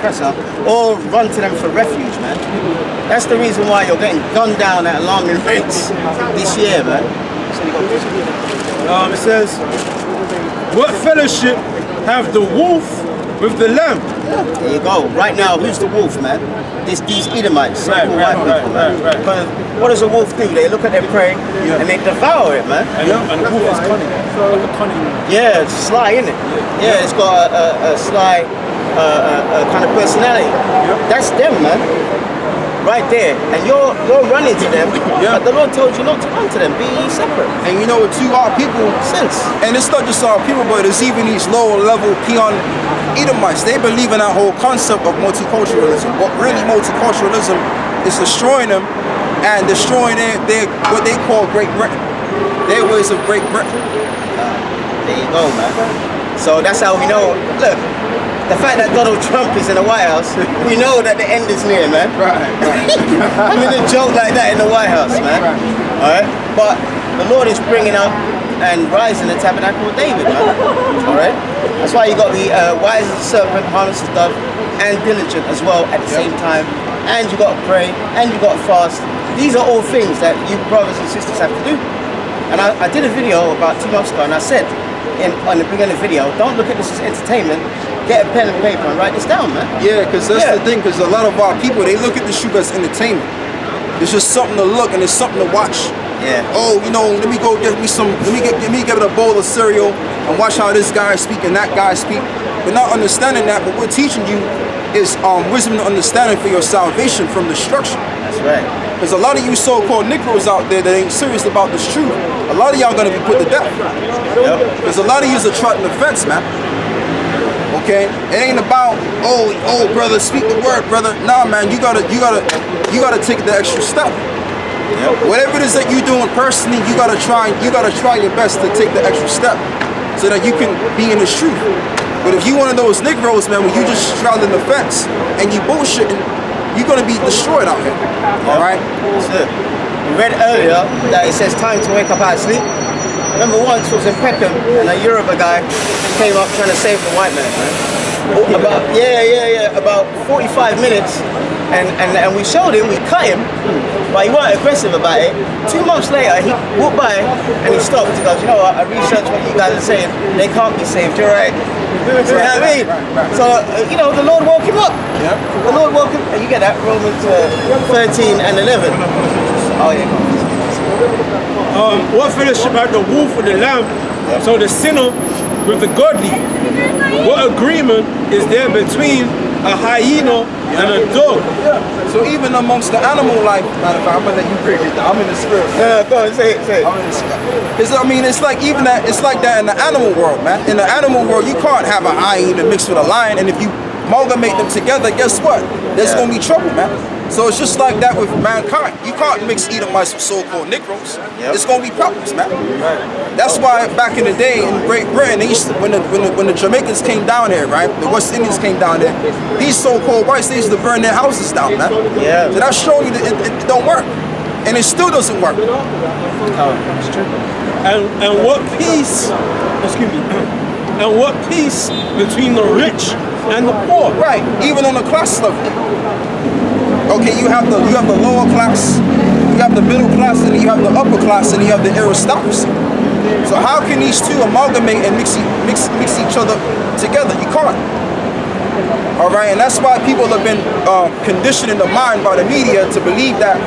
oppressor, or run to them for refuge, man. That's the reason why you're getting gunned down at alarming rates this year, man. It says, what fellowship have the wolf with the lamb? There you go. Right now, who's the wolf, man? These Edomites, Right. Because what does a wolf do? They look at their prey and they devour it, man. And the wolf is cunning. Like a cunning. Yeah, it's sly, isn't it? Yeah, it's got a sly kind of personality. That's them, man. Right there. And you're running to them, but the Lord told you not to run to them. Be ye separate. And you know, to our people, and it's not just our people, but it's even these lower level peon Edomites. They believe in that whole concept of multiculturalism. But really, multiculturalism is destroying them and destroying their what they call Great Britain. Their ways of Great Britain. There you go, man. So that's how we know. Look, the fact that Donald Trump is in the White House, we know that the end is near, man. Right. I mean, a joke like that in the White House, man. Alright? But the Lord is bringing up and rising the tabernacle of David, man. Alright? That's why you got to be wise as a serpent, harmless as a dove, and diligent as well at the same time. And you got to pray, and you got to fast. These are all things that you brothers and sisters have to do. And I did a video about 2 months ago, and I said on the beginning of the video, don't look at this as entertainment. Get a pen and paper and write this down, man. Yeah, because that's the thing. Because a lot of our people, they look at the shoot as entertainment. It's just something to look and it's something to watch. Yeah. Oh, you know, let me go get me some. Let me get a bowl of cereal and watch how this guy speak and that guy speak. We're not understanding that. What we're teaching you is wisdom and understanding for your salvation from destruction. That's right. Because a lot of you so-called Negroes out there that ain't serious about this truth, a lot of y'all gonna be put to death. Because a lot of yous are trotting the fence, man. Okay, it ain't about oh brother, speak the word, brother. Nah, man, you gotta take the extra step. Whatever it is that you're doing personally, you gotta try your best to take the extra step so that you can be in the truth. But if you one of those Negroes, man, when you just straddling the fence and you bullshitting, you're gonna be destroyed out here. All right. That's it. We read earlier that it says time to wake up out of sleep. Remember once was in Peckham and a Yoruba guy came up trying to save the white man, man. About 45 minutes and we showed him, we cut him, but he weren't aggressive about it. 2 months later he walked by and he stopped. He goes, you know what, I researched what you guys are saying, they can't be saved, you're right. You know what I mean? So, you know, the Lord woke him up. The Lord woke him, and you get that, Romans 13 and 11. Oh yeah. What fellowship had the wolf with the lamb? So the sinner with the godly. What agreement is there between a hyena and a dog? So even amongst the animal life, matter of fact, I'm gonna let you break it down. I'm in the spirit. Go on, say it. I'm in the spirit. I mean, it's like even that. It's like that in the animal world, man. In the animal world, you can't have a hyena mixed with a lion, and if you amalgamate them together, guess what? There's gonna be trouble, man. So it's just like that with mankind. You can't mix Edomites with so-called Negroes. It's gonna be problems, man. That's why back in the day in Great Britain, they used to, when the Jamaicans came down here, right? The West Indians came down there. These so-called whites, they used to burn their houses down, man. Yeah. So that's showing you that it don't work, and it still doesn't work. It's true. And what peace? Excuse me. And what peace between the rich and the poor? Right. Even on the class level. Okay, you have the lower class, you have the middle class, and you have the upper class, and you have the aristocracy. So how can these two amalgamate and mix each other together? You can't. All right, and that's why people have been conditioned in the mind by the media to believe that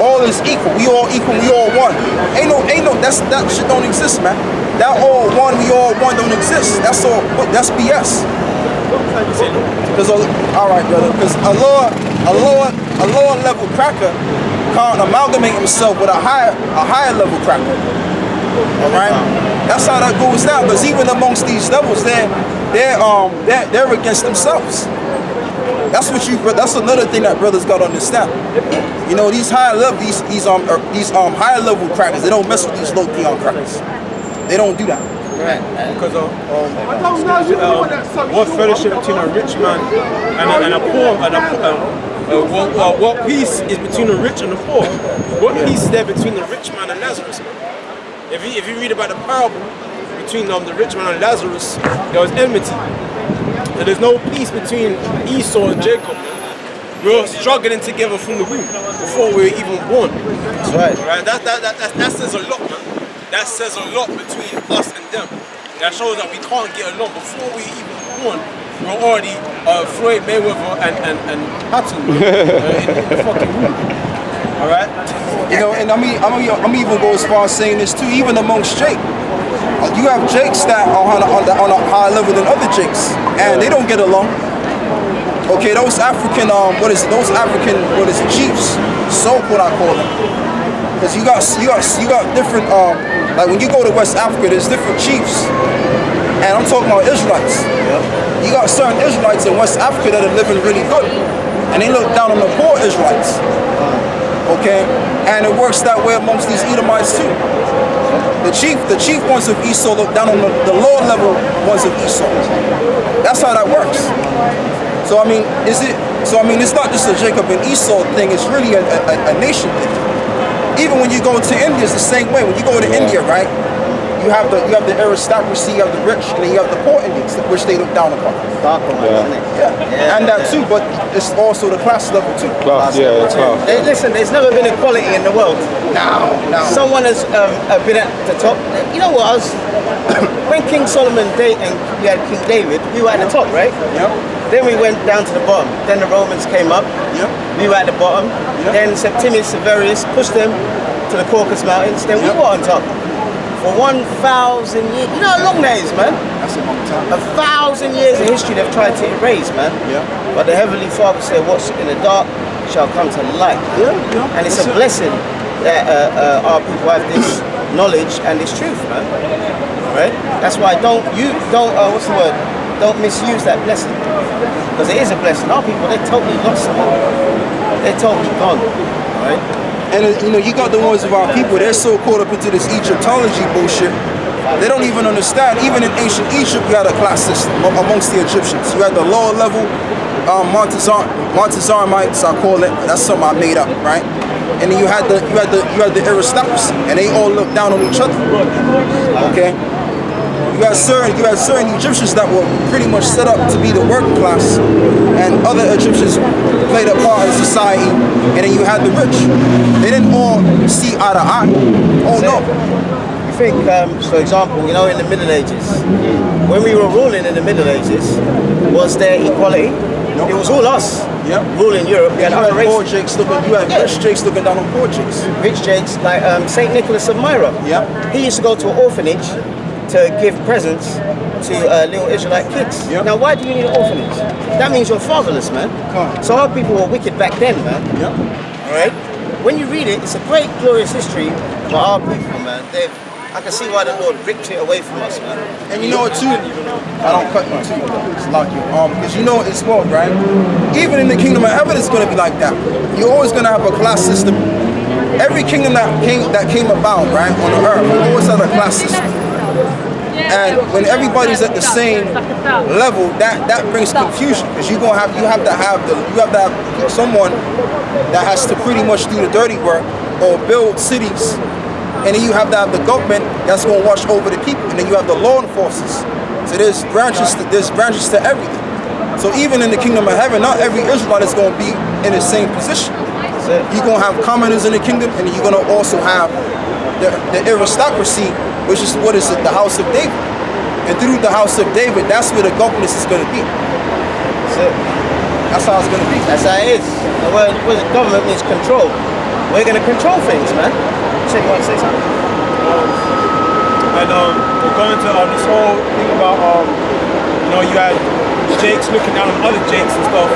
all is equal. We all equal. We all one. Ain't no. That shit don't exist, man. That all one. We all one don't exist. That's all. That's BS. Because all right, brother. Because a lower level cracker can't amalgamate himself with a higher level cracker. All right. That's how that goes down. Because even amongst these levels, they're against themselves. That's another thing that brothers gotta understand. You know, these higher level, these higher level crackers, they don't mess with these low peon crackers. They don't do that. Right. Because what fellowship between a rich man and a poor, what peace is between the rich and the poor? What peace is there between the rich man and Lazarus? If you read about the parable between the rich man and Lazarus, there was enmity. And there's no peace between Esau and Jacob. We were struggling together from the womb before we were even born. That's right. Right? That says a lot, man. That says a lot between us and them. That shows that we can't get along. Before we even born, we're already Floyd Mayweather and Hudson in the fucking womb. Alright? You know, and I'm even go as far as saying this too, even amongst Jake. You have Jakes that are on a higher level than other Jakes, and they don't get along. Okay, those African chiefs, so what I call them. Because you got different like when you go to West Africa, there's different chiefs. And I'm talking about Israelites. You got certain Israelites in West Africa that are living really good. And they look down on the poor Israelites. Okay? And it works that way amongst these Edomites too. The chief ones of Esau look down on the lower level ones of Esau. That's how that works. So I mean, it's not just a Jacob and Esau thing, it's really a nation thing. Even when you go to India, it's the same way. When you go to India, right? You have the aristocracy, you have the rich, and then you have the poor Indians, which they look down upon. Isn't it? Yeah. And that too, but it's also the class level too. Class. Listen, there's never been equality in the world. No. Someone has been at the top. You know what? When King Solomon and we had King David, we were at the top, right? Yep. Then we went down to the bottom. Then the Romans came up. Yep. We were at the bottom. Yep. Then Septimius Severus pushed them to the Caucasus Mountains. Then we were on top. For 1,000 years. You know how long that is, man? That's a long time. 1,000 years of history they've tried to erase, man. Yeah. But the Heavenly Father said, what's in the dark shall come to light. Yeah. And it's a blessing that our people have this knowledge and this truth, man. Right? That's why don't misuse that blessing. Because it is a blessing. Our people, they're totally lost, man. They're totally gone. Right? And you got the ones of our people, they're so caught up into this Egyptology bullshit, they don't even understand. Even in ancient Egypt, you had a class system amongst the Egyptians. You had the lower level, Montezarmites, I call it. That's something I made up, right? And then you had the aristocracy, and they all looked down on each other. Okay? You had certain Egyptians that were pretty much set up to be the working class, and other Egyptians played a part in society, and then you had the rich. They didn't all see eye to eye. Oh no. You think, for example, in the Middle Ages, when we were ruling in the Middle Ages, was there equality? It was all us ruling Europe. We had other races. Poor Jakes you had rich Jakes looking down on poor Jakes. Rich Jakes, like St. Nicholas of Myra. Yeah. He used to go to an orphanage to give presents to little Israelite kids. Yep. Now, why do you need an orphanage? That means you're fatherless, man. So our people were wicked back then, man. Yep. All right? When you read it, it's a great, glorious history for our people, man. I can see why the Lord ripped it away from us, man. And you know what too? I don't cut you too. It's like you, because you know it's what, right? Even in the kingdom of heaven, it's gonna be like that. You're always gonna have a class system. Every kingdom that came about, right, on the earth, we always had a class system. And when everybody's at the same level, that brings confusion, because you have to have someone that has to pretty much do the dirty work or build cities, and then you have to have the government that's going to watch over the people, and then you have the law enforcers. So there's branches to everything. So even in the kingdom of heaven, not every Israelite is going to be in the same position. You're going to have commoners in the kingdom, and then you're going to also have the aristocracy, which is the house of David. And through the house of David, that's where the government is going to be. That's how it's going to be. That's how it is. The word government means control. We're going to control things, man. You said you want to say something? And we're going to this whole thing about, you had Jakes looking down on other Jakes and stuff.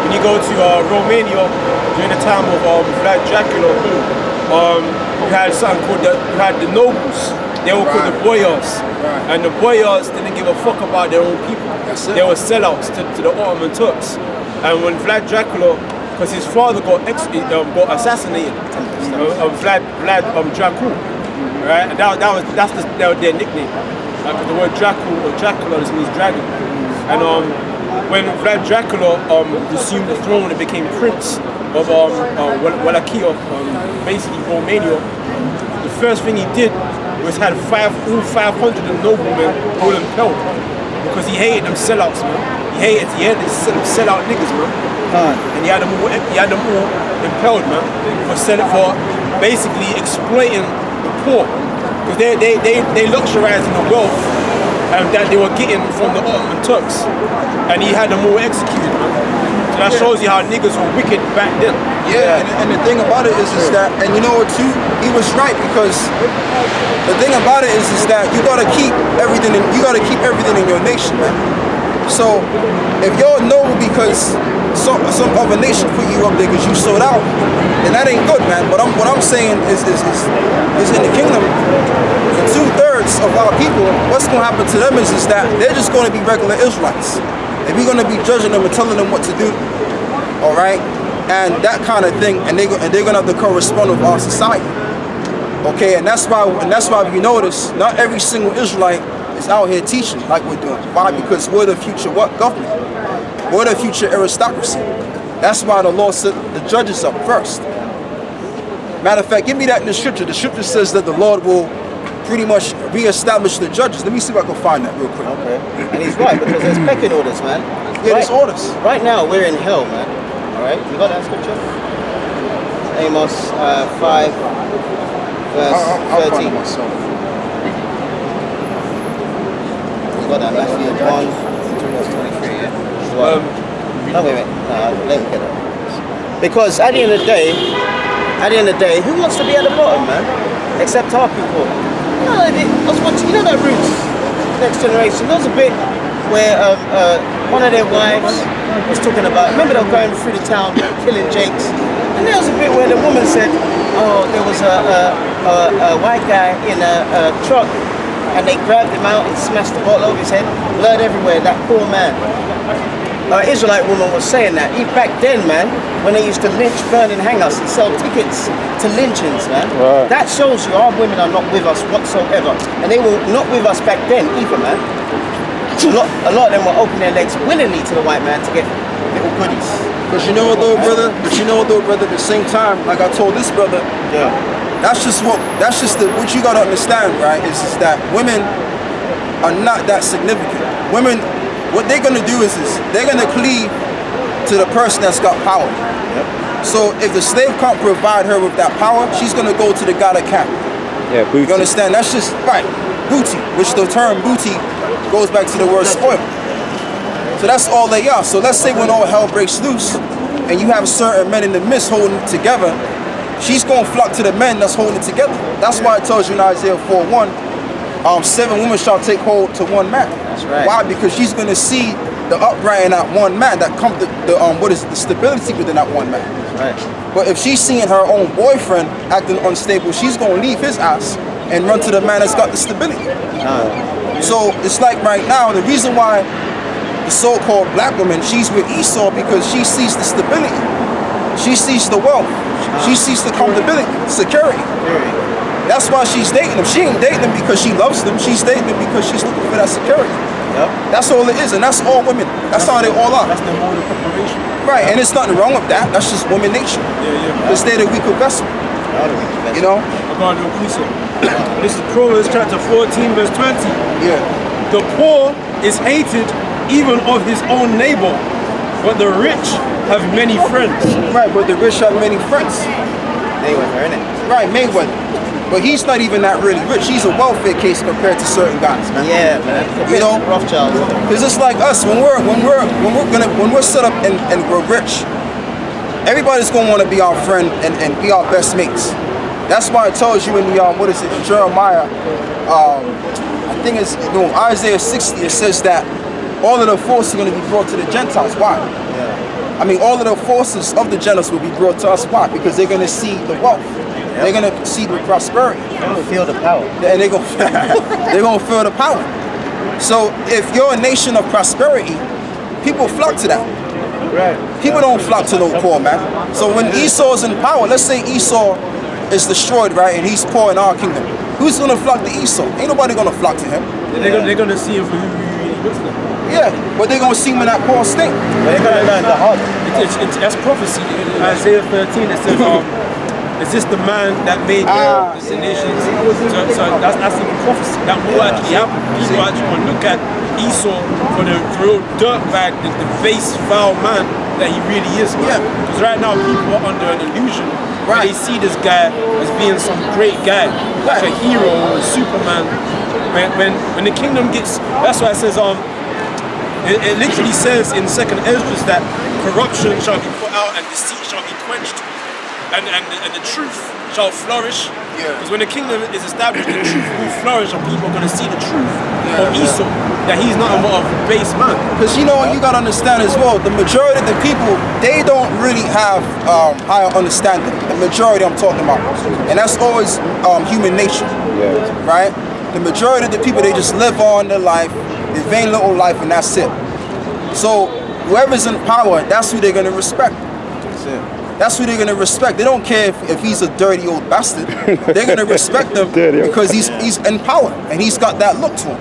When you go to Romania during the time of Vlad Dracula, you had something called the nobles. They were called the boyars. Right. And the boyars didn't give a fuck about their own people. They were sellouts to the Ottoman Turks. And when Vlad Dracula, because his father got assassinated, Vlad Dracul, right? And that's their nickname. Because the word Dracula just means dragon. And when Vlad Dracula assumed the throne and became prince of Wallachia, basically Romania, the first thing he did was had all 500 noblemen all impelled, because he hated them sellouts, man. He hated. He had to sell out niggas, man. And he had them all impelled, man, for basically exploiting the poor, because they luxurizing the wealth that they were getting from the Ottoman Turks, and he had them all executed, man. So that shows you how niggas were wicked back then. Yeah, and the thing about it is that, and you know what too, he was right, because the thing about it is that you gotta keep everything in your nation, man. So if y'all know because some other nation put you up there because you sold out, then that ain't good, man. But what I'm saying is in the kingdom, the 2/3 of our people, what's gonna happen to them is that they're just gonna be regular Israelites. And we're gonna be judging them and telling them what to do. All right? And that kind of thing, and they're gonna have to correspond with our society. Okay, and that's why if you notice, not every single Israelite is out here teaching like we're doing. Why? Because we're the future government. We're the future aristocracy. That's why the law set the judges up first. Matter of fact, give me that in the scripture. The scripture says that the Lord will pretty much reestablish the judges. Let me see if I can find that real quick. Okay. And he's right, because there's pecking orders, man. Yeah, there's orders. Right now, we're in hell, man. All right? You got that scripture? Amos 5, verse I'll 13. find it myself. You got that Matthew 1, verse 23, yeah? No, wait. Let me get it. Because at the end of the day, who wants to be at the bottom, man? Except our people. You know, I was watching, you know that Roots, Next Generation, there was a bit where one of their wives was talking about, remember they were going through the town killing Jakes, and there was a bit where the woman said, oh, there was a white guy in a truck, and they grabbed him out and smashed the bottle over his head, blood everywhere, that poor man. Israelite woman was saying that. Back then, man, when they used to lynch, burn and hang us and sell tickets to lynchings, man. Right. That shows you our women are not with us whatsoever. And they were not with us back then either, man. A lot of them were opening their legs willingly to the white man to get little goodies. But you know what though, brother? At the same time, like I told this brother, Yeah. that's just what you gotta understand, right? Is that women are not that significant. Women, what they're gonna do is they're gonna cleave to the person that's got power. Yep. So if the slave can't provide her with that power, she's gonna go to the god of camp. Yeah, booty. You understand? That's just right. Booty, which the term booty goes back to the word spoil. So that's all they are. So let's say when all hell breaks loose and you have certain men in the midst holding it together, she's gonna flock to the men that's holding it together. That's why it tells you in Isaiah 4:1, 7 women shall take hold to one man. That's right. Why? Because she's gonna see the upright in that one man, that come the stability within that one man. Right. But if she's seeing her own boyfriend acting unstable, she's gonna leave his ass and run to the man that's got the stability. So it's like right now, the reason why the so-called black woman, she's with Esau because she sees the stability. She sees the wealth. She sees the comfortability, security. That's why she's dating them. She ain't dating them because she loves them. She's dating them because she's looking for that security. Yep. That's all it is, and that's all women. That's how they all are. That's the mode of preparation. Right, and there's nothing wrong with that. That's just woman nature. Yeah. Because they're the weaker vessel. You know? I'm going to increase it. This is Proverbs chapter 14, verse 20. Yeah. The poor is hated even of his own neighbor, but the rich have many friends. Right, but the rich have many friends. Mayweather, innit? Right, Mayweather. But he's not even that really rich. He's a welfare case compared to certain guys, man. Yeah, man. You know? Rothschild. Because it's like us, when we're set up and we're rich, everybody's gonna want to be our friend and be our best mates. That's why it tells you in the Jeremiah, I think it's Isaiah 60. It says that all of the forces are going to be brought to the Gentiles. Why? Yeah. I mean, all of the forces of the Gentiles will be brought to us. Why? Because they're going to see the wealth. Yeah. They're going to see the prosperity. They're gonna feel the power. And they're going to feel the power. So if you're a nation of prosperity, people flock to that. Right. People don't flock to no poor, man. So when Esau's in power, let's say Esau is destroyed, right, and he's poor in our kingdom, who's going to flock to Esau? Ain't nobody going to flock to him. They're gonna see him for who he really looks like. Yeah, but they're going to see him in that poor state. They're gonna learn the hard. That's prophecy. In Isaiah 13, it says, is this the man that made the nations? So that's even prophecy. That will actually happen. People actually want to look at Esau for the real dirtbag, the base, foul man that he really is, man. Because right now people are under an illusion. Right. They see this guy as being some great guy, like a hero or a Superman. When the kingdom gets, that's why it says it literally says in 2nd Esdras that corruption shall be put out and deceit shall be quenched, and the truth shall flourish. Because when the kingdom is established, the truth will flourish, and people are going to see the truth of Esau, that he's not a more of a base man. Because you know, you got to understand as well, the majority of the people, they don't really have higher understanding. The majority I'm talking about. And that's always human nature, right? The majority of the people, they just live on their life, their vain little life, and that's it. So whoever's in power, that's who they're going to respect. That's who they're going to respect. They don't care if he's a dirty old bastard. They're going to respect him because he's in power and he's got that look to him.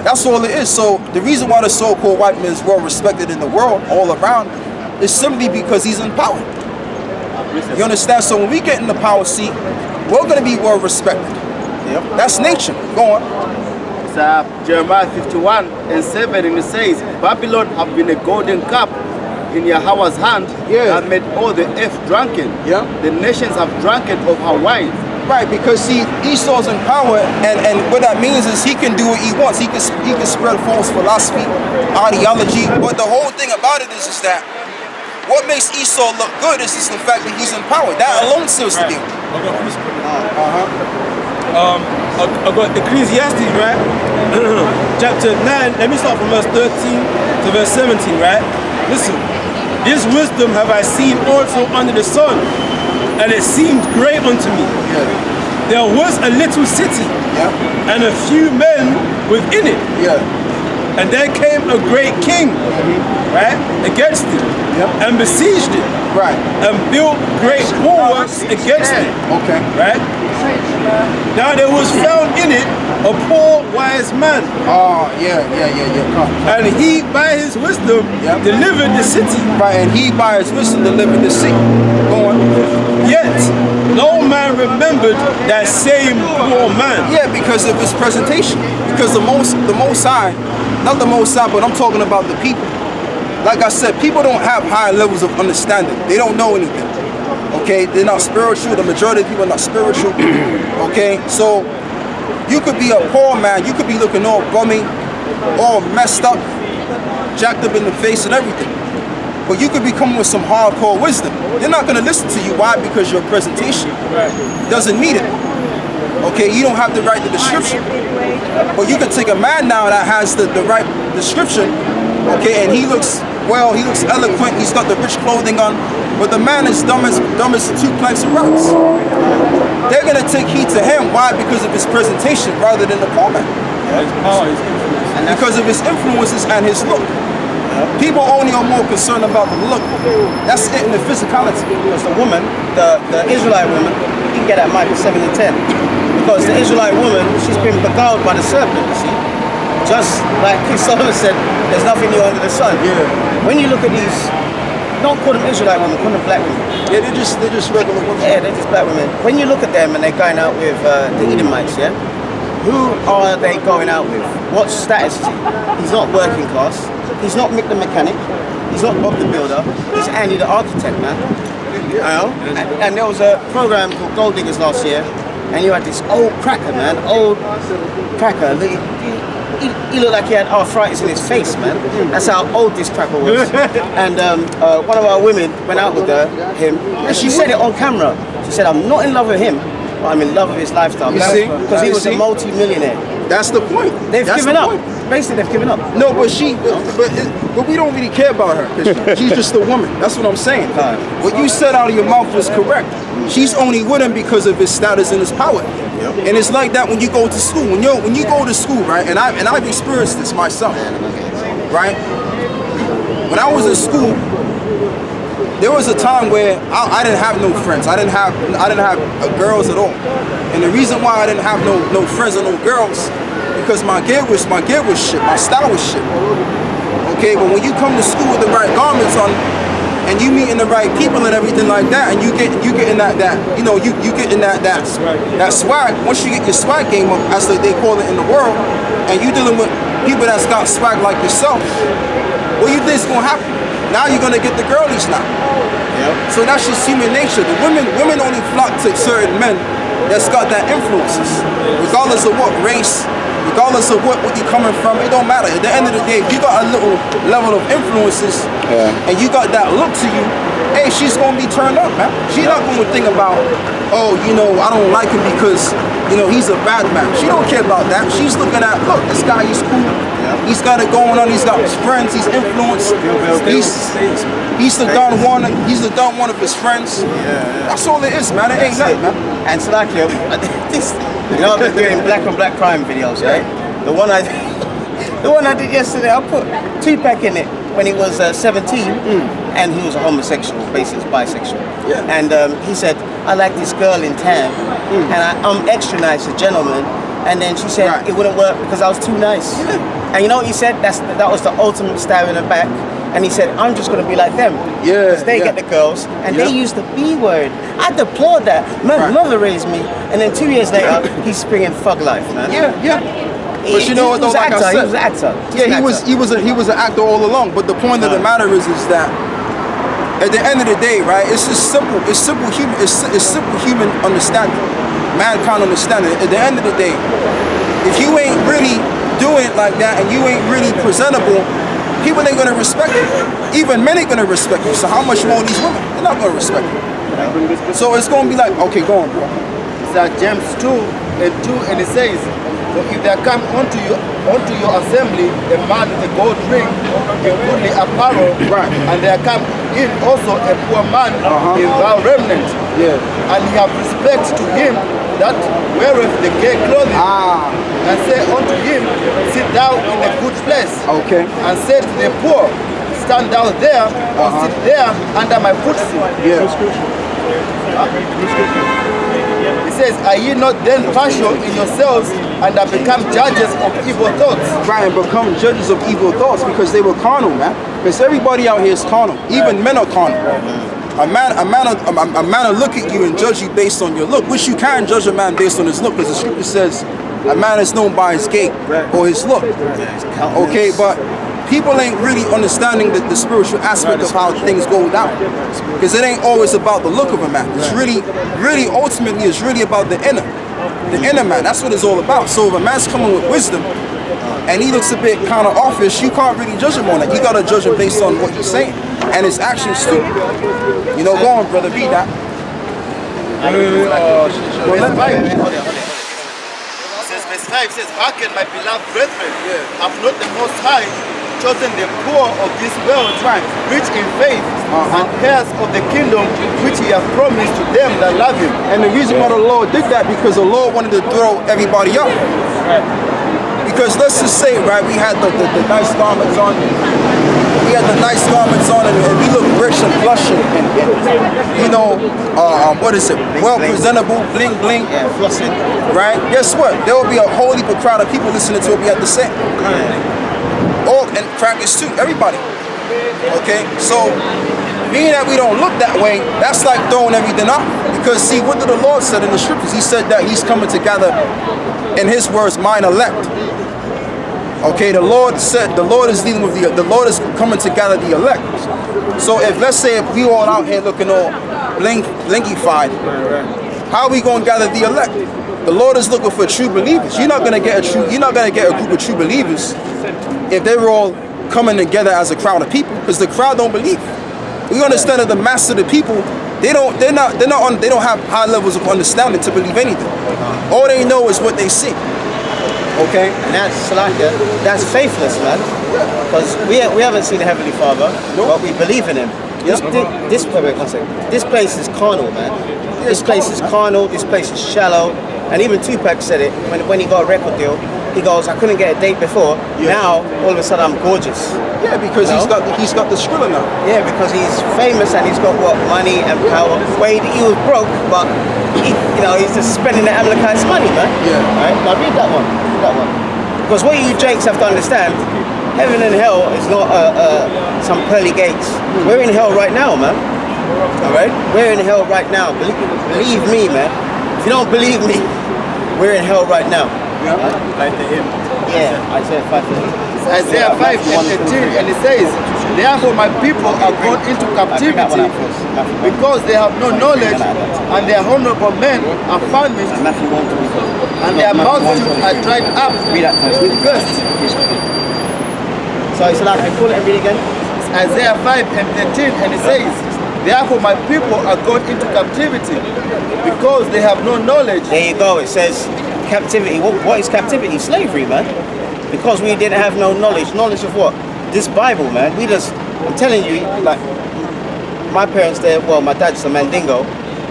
That's all it is. So the reason why the so-called white man is well respected in the world all around is simply because he's in power. You understand? So when we get in the power seat, we're going to be well respected. That's nature. Go on. Jeremiah 51:7, and it says, Babylon have been a golden cup in Yahweh's hand, and made all the earth drunken. The nations have drunken of her wine. Right, because see, Esau's in power, and what that means is he can do what he wants. He can spread false philosophy, ideology. But the whole thing about it is that what makes Esau look good is just the fact that he's in power. That alone seals the deal. I got Ecclesiastes, right? Chapter 9, let me start from verse 13 to verse 17, right? Listen, this wisdom have I seen also under the sun, and it seemed great unto me. There was a little city, and a few men within it. And there came a great king, right, against it, and besieged it, and built great bulwarks against it, right? Now there was found in it a poor wise man. And he by his wisdom delivered the city. And he by his wisdom delivered the city. Go on. Yet no man remembered that same poor man. Because of his presentation. Because the most high, not the most high, but I'm talking about the people. Like I said, people don't have high levels of understanding. They don't know anything. Okay, they're not spiritual. The majority of people are not spiritual. Okay, so you could be a poor man. You could be looking all bummy, all messed up, jacked up in the face and everything. But you could be coming with some hardcore wisdom. They're not going to listen to you. Why? Because your presentation doesn't meet it. Okay, you don't have to write the description. But you can take a man now that has the right description. Okay, and he looks eloquent. He's got the rich clothing on. But the man is dumb as 2 planks of rocks. They're going to take heed to him. Why? Because of his presentation rather than the poor man. His power, his influence. And because of his influences and his look. People only are more concerned about the look. That's it in the physicality. Because the woman, the Israelite woman, you can get at Micah 7 and 10. Because the Israelite woman, she's been beguiled by the serpent, you see. Just like Solomon said, there's nothing new under the sun. When you look at these, don't call them Israelite women, call them black women. They're just regular women. They're just black women. When you look at them and they're going out with the Edomites, who are they going out with? What status is he? He's not working class. He's not Mick the mechanic. He's not Bob the builder. He's Andy the architect, man. You know? And there was a program called Gold Diggers last year, and you had this old cracker, man. Old cracker. He looked like he had arthritis in his face, man. That's how old this cracker was. And one of our women went out with him, and she said it on camera. She said, "I'm not in love with him, but I'm in love with his lifestyle." Because he was a multi-millionaire. That's the point. They've given up. Basically, they've given up. No, but we don't really care about her. 'Cause she's just a woman. That's what I'm saying. What you said out of your mouth was correct. She's only with him because of his status and his power. And it's like that when you go to school. When you go to school, right? And I've experienced this myself, right? When I was in school, there was a time where I didn't have no friends. I didn't have girls at all. And the reason why I didn't have no friends or no girls, because my gear was shit. My style was shit. Okay, but when you come to school with the right garments on, and you meeting the right people and everything like that, and you getting that you getting that swag. Once you get your swag game up, as they call it in the world, and you dealing with people that's got swag like yourself, what you think's gonna happen? Now you're gonna get the girlies now. Yep. So that's just human nature. The women only flock to certain men that's got that influences, regardless of what race, regardless of what you're coming from. It don't matter. At the end of the day, if you got a little level of influences, and you got that look to you, hey, she's gonna be turned up, man. She's not gonna think about, oh, you know, I don't like him because, you know, he's a bad man. She don't care about that. She's looking at, look, this guy, he's cool. He's got it going on. He's got his friends. He's influenced. He's the Don Juan. He's the Don Juan of his friends. That's all it is, man. It ain't nothing, man. And so like, you know, I've been doing black on black crime videos, right? The one I did yesterday, I put Tupac in it when he was 17, and he was a homosexual, basically bisexual. And he said, I like this girl in town, and I'm extra nice, a gentleman. And then she said it wouldn't work because I was too nice. And you know what he said? That was the ultimate stab in the back. And he said, I'm just going to be like them. Because they get the girls, and they use the B word. I deplore that. My mother raised me, and then 2 years later, he's springing thug life, man. But you know what, though, like I said, he was an actor. He was an actor all along. But the point of the matter is that at the end of the day, right? It's just simple. It's simple human. It's simple human understanding, mankind understanding. At the end of the day, if you ain't really doing it like that, and you ain't really presentable, people ain't gonna respect you. Even men ain't gonna respect you. So how much more these women? They're not gonna respect you. So it's gonna be like, okay, go on, bro. It's like James 2:2, and it says, so if there come onto your assembly a man with a gold ring, a goodly apparel, and there come in also a poor man in thou remnant, and he have respect to him that weareth the gay clothing, and say unto him, sit thou in a good place, and say to the poor, stand thou there, or sit there under my footstool. It says, are ye not then partial in yourselves and have become judges of evil thoughts? Right, and become judges of evil thoughts because they were carnal, man. Because everybody out here is carnal. Even men are carnal. A man will look at you and judge you based on your look, which you can judge a man based on his look, because the scripture says a man is known by his gait or his look. Okay, but people ain't really understanding the spiritual aspect of how things go down, because it ain't always about the look of a man. It's really ultimately it's really about the inner man. That's what it's all about. So if a man's coming with wisdom and he looks a bit kind of offish, you can't really judge him on that. You gotta judge him based on what he's saying and his actions too. You know, go on, brother, be that. Verse 5 says, hearken, my beloved brethren, have not the Most High chosen the poor of this world, rich in faith, and heirs of the kingdom which he has promised to them that love him. And the reason why the Lord did that, because the Lord wanted to throw everybody up. Because let's just say, right, we had the nice garments on. We had the nice garments on, and we look rich and plush and you know, what is it? Well presentable, bling bling. Yeah, flossing. Right? Guess what? There will be a whole heap of crowd of people listening to what we have to say. And crackers too, everybody. Okay? So, being that we don't look that way, that's like throwing everything up. Because see, what did the Lord said in the scriptures? He said that he's coming to gather, in his words, mine elect. Okay, the Lord said, the Lord is dealing with the Lord is coming to gather the elect. So if, let's say, if we all out here looking all blinkified, how are we going to gather the elect? The Lord is looking for true believers. You're not going to get a group of true believers if they were all coming together as a crowd of people, because the crowd don't believe. We understand that the mass of the people, they don't have high levels of understanding to believe anything. All they know is what they see. Okay, and that's faithless, man. Because we haven't seen the Heavenly Father, but we believe in Him. This place is carnal, man. This place is carnal. This place is shallow. And even Tupac said it when he got a record deal. He goes, I couldn't get a date before. Now all of a sudden I'm gorgeous. Yeah, because he's got the Skrilla now. Yeah, because he's famous and he's got money and power. Wade, he was broke, but he's just spending the Amalekite's money, man. Yeah. Right? Now read that one. Because what you Jakes have to understand, heaven and hell is not some pearly gates. We're in hell right now, man. All right? We're in hell right now. Believe me, man. If you don't believe me, we're in hell right now. Yeah. Like the hymn. Yeah, Isaiah 5:13. Isaiah 5:13, and it says, therefore my people are gone into captivity because they have no knowledge, and their honorable men are famished, Matthew 1:24. and their mouths are dried up Read that first. with thirst. So it's like, call it and read again. Isaiah 5:13, and it says, therefore my people are gone into captivity because they have no knowledge. There you go. It says captivity. What is captivity? Slavery, man. Because we didn't have no knowledge. Knowledge of what? This Bible, man. I'm telling you, like, my parents there, well, my dad's a Mandingo.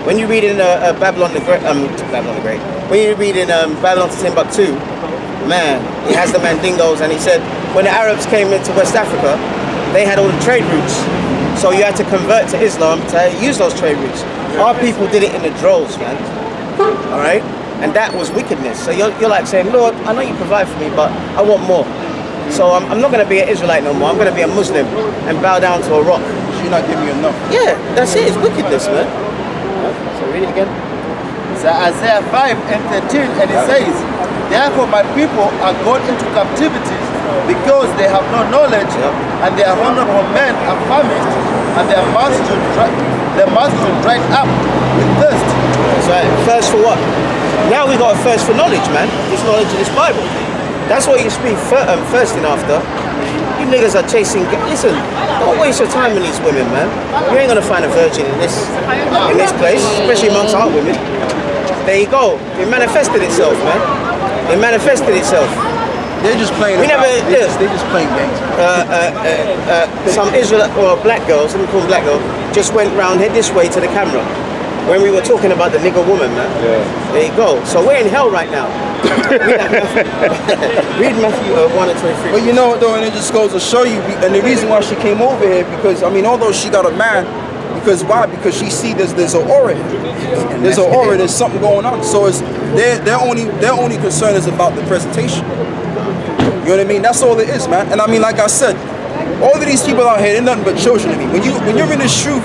When you read in Babylon the Great, when you read in Babylon to Timbuktu, man, he has the Mandingos, and he said, when the Arabs came into West Africa, they had all the trade routes. So you had to convert to Islam to use those trade routes. Our people did it in the droves, man. All right? And that was wickedness. So you're like saying, Lord, I know you provide for me, but I want more. So I'm not going to be an Israelite no more. I'm going to be a Muslim and bow down to a rock. You're not giving me enough. Yeah, that's it. It's wickedness, man. So read it again. So Isaiah 5:13, and it says, therefore my people are gone into captivity because they have no knowledge, and their honorable men are famished, and their mouths are dried up with thirst. That's right. Thirst for what? Now we got a thirst for knowledge, man. This knowledge of this Bible. That's what you should be thirsting after. You niggas are chasing. Listen, don't waste your time with these women, man. You ain't gonna find a virgin in this place, especially amongst our women. There you go. It manifested itself, man. It manifested itself. They're just playing. They're just playing games. Some Israel or black girls, let me call them black girls, just went round head this way to the camera when we were talking about the nigger woman, man. Yeah. There you go. So we're in hell right now. Read Matthew 1 and 23. But you know what though, and it just goes to show you, and the reason why she came over here, because I mean, although she got a man, because why? Because she see there's an aura here. There's an aura. There's something going on. So it's their only concern is about the presentation. You know what I mean? That's all it is, man. And I mean, like I said, all of these people out here, they're nothing but children to me. When you're in this truth,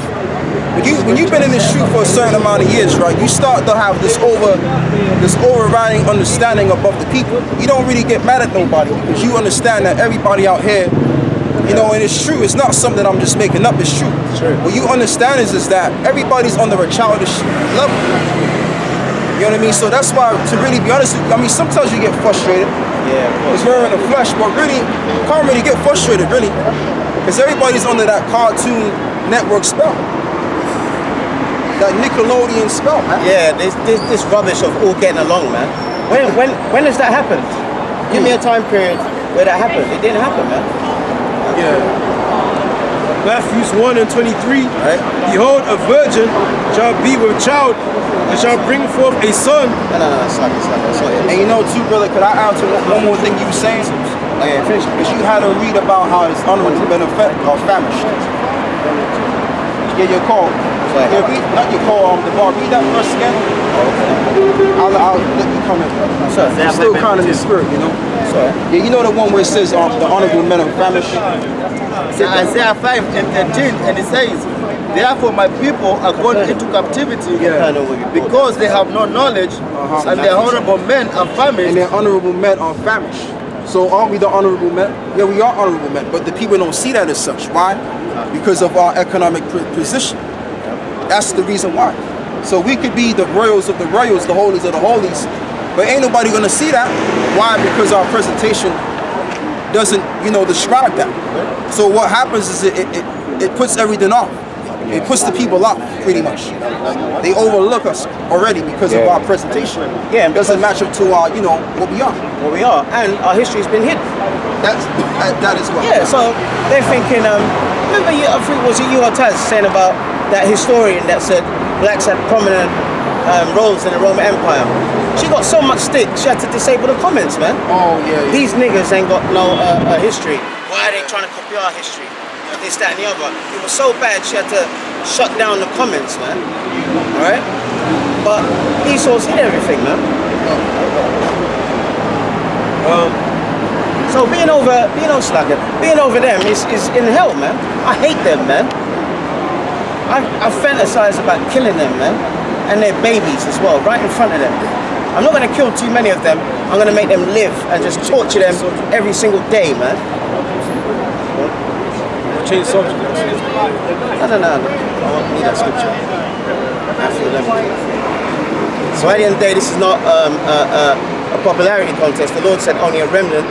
when you've been in this truth for a certain amount of years, right? You start to have this overriding understanding above the people. You don't really get mad at nobody because you understand that everybody out here, you know, and it's true. It's not something I'm just making up. It's true. True. What you understand is that everybody's under a childish level. You know what I mean? So that's why, to really be honest with you, I mean, sometimes you get frustrated. Yeah, Because we're in the flesh, but really, can't really get frustrated, really. Because everybody's under that Cartoon Network spell. That Nickelodeon spell, man. yeah. This rubbish of all getting along, man. When has that happened? Give me a time period where that happened. It didn't happen, man. Yeah. Matthew 1 and 23. Right? Behold, a virgin shall be with child and shall bring forth a son. No, it's like that's what it And is. you know, too, brother, could I add to one more thing you were saying? Oh, yeah, finish. Because you had to read about how his honorable men are famished. Yeah, your call. Sorry. Yeah, not your call, the bar. Read that verse again. I'll let you come in. Sorry. I'm still kind of in the spirit, you know. Sorry. Yeah, you know the one where it says the honorable men are famished. So Isaiah 5:13, and it says, therefore my people are gone into captivity because they have no knowledge, and their honorable men are And famished. their honorable men are famished. So aren't we the honorable men? Yeah, we are honorable men, but the people don't see that as such. Why? Because of our economic position. That's the reason why. So we could be the royals of the royals, the holies of the holies, but ain't nobody gonna see that. Why? Because our presentation doesn't, describe that. So what happens is it puts everything off. It puts the people off, pretty much. They overlook us already because of our presentation. Yeah, It doesn't match up to our, what we are. What we are, and our history's been hidden. That is what. Yeah, so they're thinking, remember, I think it was you or Taz saying about that historian that said blacks had prominent roles in the Roman Empire. She got so much stick, she had to disable the comments, man. Oh, yeah. These niggas ain't got no history. Why are they trying to copy our history? This, that, and the other. It was so bad, she had to shut down the comments, man. Alright? But Esau's hid everything, man. So being over them is in hell, man. I hate them, man. I fantasize about killing them, man. And their babies as well, right in front of them. I'm not going to kill too many of them. I'm going to make them live and just torture them every single day, man. Change the subject. No. I need that scripture. Matthew 11. So at the end of the day, this is not a popularity contest. The Lord said only a remnant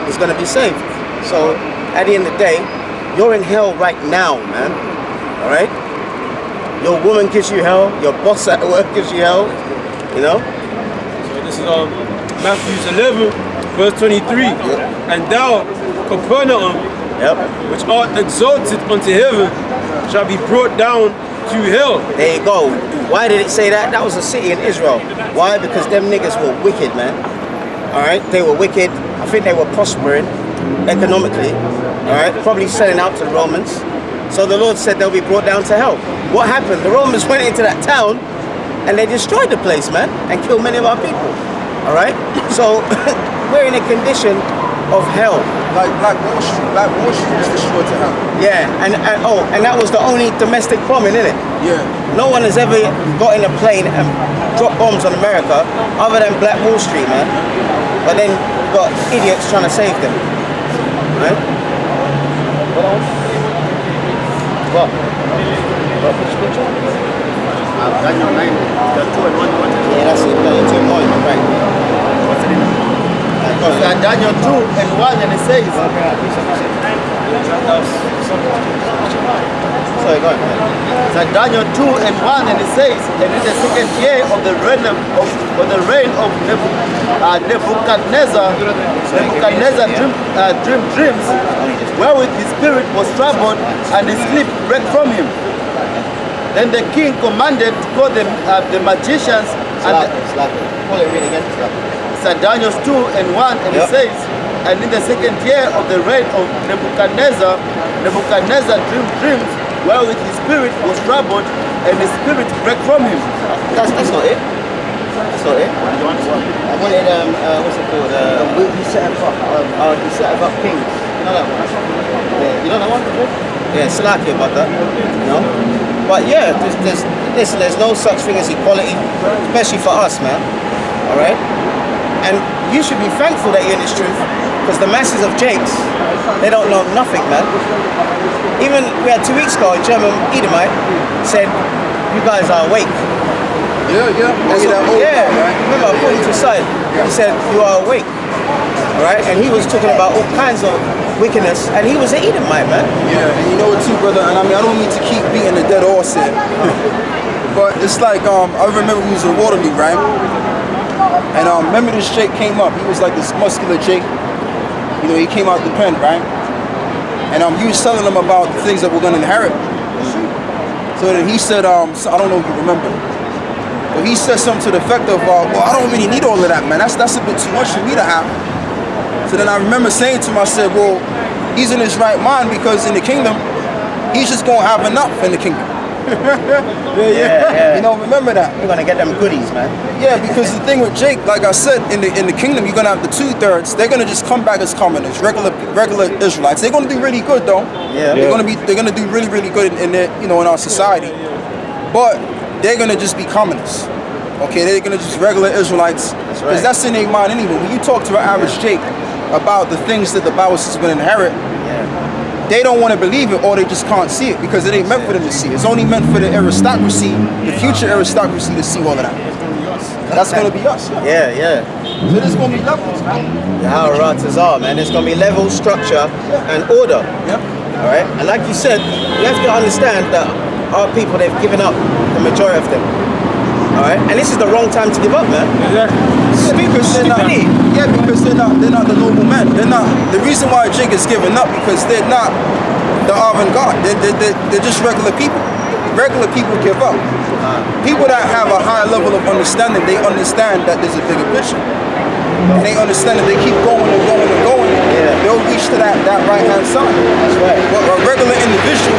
is going to be saved. So at the end of the day, you're in hell right now, man. All right? Your woman gives you hell. Your boss at work gives you hell. You know? So this is Matthew 11, verse 23. And thou, Capernaum, which art exalted unto heaven, shall be brought down to hell. There you go. Why did it say that? That was a city in Israel. Why? Because them niggas were wicked, man. Alright? They were wicked. I think they were prospering economically. Alright? Probably selling out to the Romans. So the Lord said they'll be brought down to hell. What happened? The Romans went into that town and they destroyed the place, man, and killed many of our people. Alright? So we're in a condition of hell. Like Wall Street. Like Wall Street was destroyed to hell. Yeah, and that was the only domestic bombing, innit? Yeah. No one has ever got in a plane and dropped bombs on America other than Black Wall Street, man. But then you've got idiots trying to save them. Right? What else? What? Which picture? Daniel 9, 2 and 1. Yeah, that's it. Daniel 2 and 1, right. What's it in? Daniel 2 and 1, and it says, Sorry, go ahead. so Daniel 2 and 1, and it says, and in the second year of the reign of Nebuchadnezzar dreamed dreams, wherewith his spirit was troubled, and his sleep brake from him. Then the king commanded to call the magicians and Pull it really again. St. Daniel 2 and 1, and it says, and in the second year of the reign of Nebuchadnezzar dreamed dreams, wherewith his spirit was troubled, and his spirit brake from him. That's not it. That's not it. I wanted, what's it called? He set up kings. You know that one? Yeah, you know that one? Yeah, Slaki about that. You know? But yeah, there's no such thing as equality, especially for us, man. Alright? And you should be thankful that you're in this truth, because the masses of Jakes, they don't know nothing, man. Even, we had 2 weeks ago, a German Edomite said, you guys are awake. Yeah. Remember, I put him to the side. He said, you are awake. Alright? And he was talking about all kinds of wickedness, and he was an Edomite, man. Yeah, and you know what too, brother, and I mean, I don't mean to keep beating the dead horse here, but it's like, I remember we was in Waterloo, right? And remember this Jake came up, he was like this muscular Jake, you know, he came out the pen, right? And he was telling them about the things that we're gonna inherit. So then he said, so I don't know if you remember, but he said something to the effect of, well, I don't really need all of that, man, that's a bit too much for me to have. So then I remember saying to him, I said, well, he's in his right mind, because in the kingdom, he's just gonna have enough in the kingdom. Yeah. You know, remember that. You're gonna get them goodies, man. Yeah, because the thing with Jake, like I said, in the kingdom, you're gonna have the 2/3. They're gonna just come back as commoners, regular Israelites. They're gonna do really good, though. Yeah. They're gonna do really good in their, you know, in our society. But they're gonna just be commoners. Okay, they're gonna just regular Israelites, because that's in their mind anyway. When you talk to an average Jake about the things that the Bible says we're gonna inherit, they don't want to believe it, or they just can't see it, because it ain't meant for them to see it. It's only meant for the aristocracy, the future aristocracy, to see all of that. That's going to be us. Yeah. So there's going to be levels, man. How ratas are, man. There's going to be level, structure, and order. Yep. All right? And like you said, you have to understand that our people, they've given up, the majority of them. All right? And this is the wrong time to give up, man. Stupidity. Yeah, because they're not the noble men. They're not. The reason why Jake is giving up, because they're not the avant-garde. They're just regular people. Regular people give up. People that have a higher level of understanding, they understand that there's a bigger picture. And they understand that they keep going and going and going. Yeah. They'll reach to that right-hand side. That's right. But a regular individual,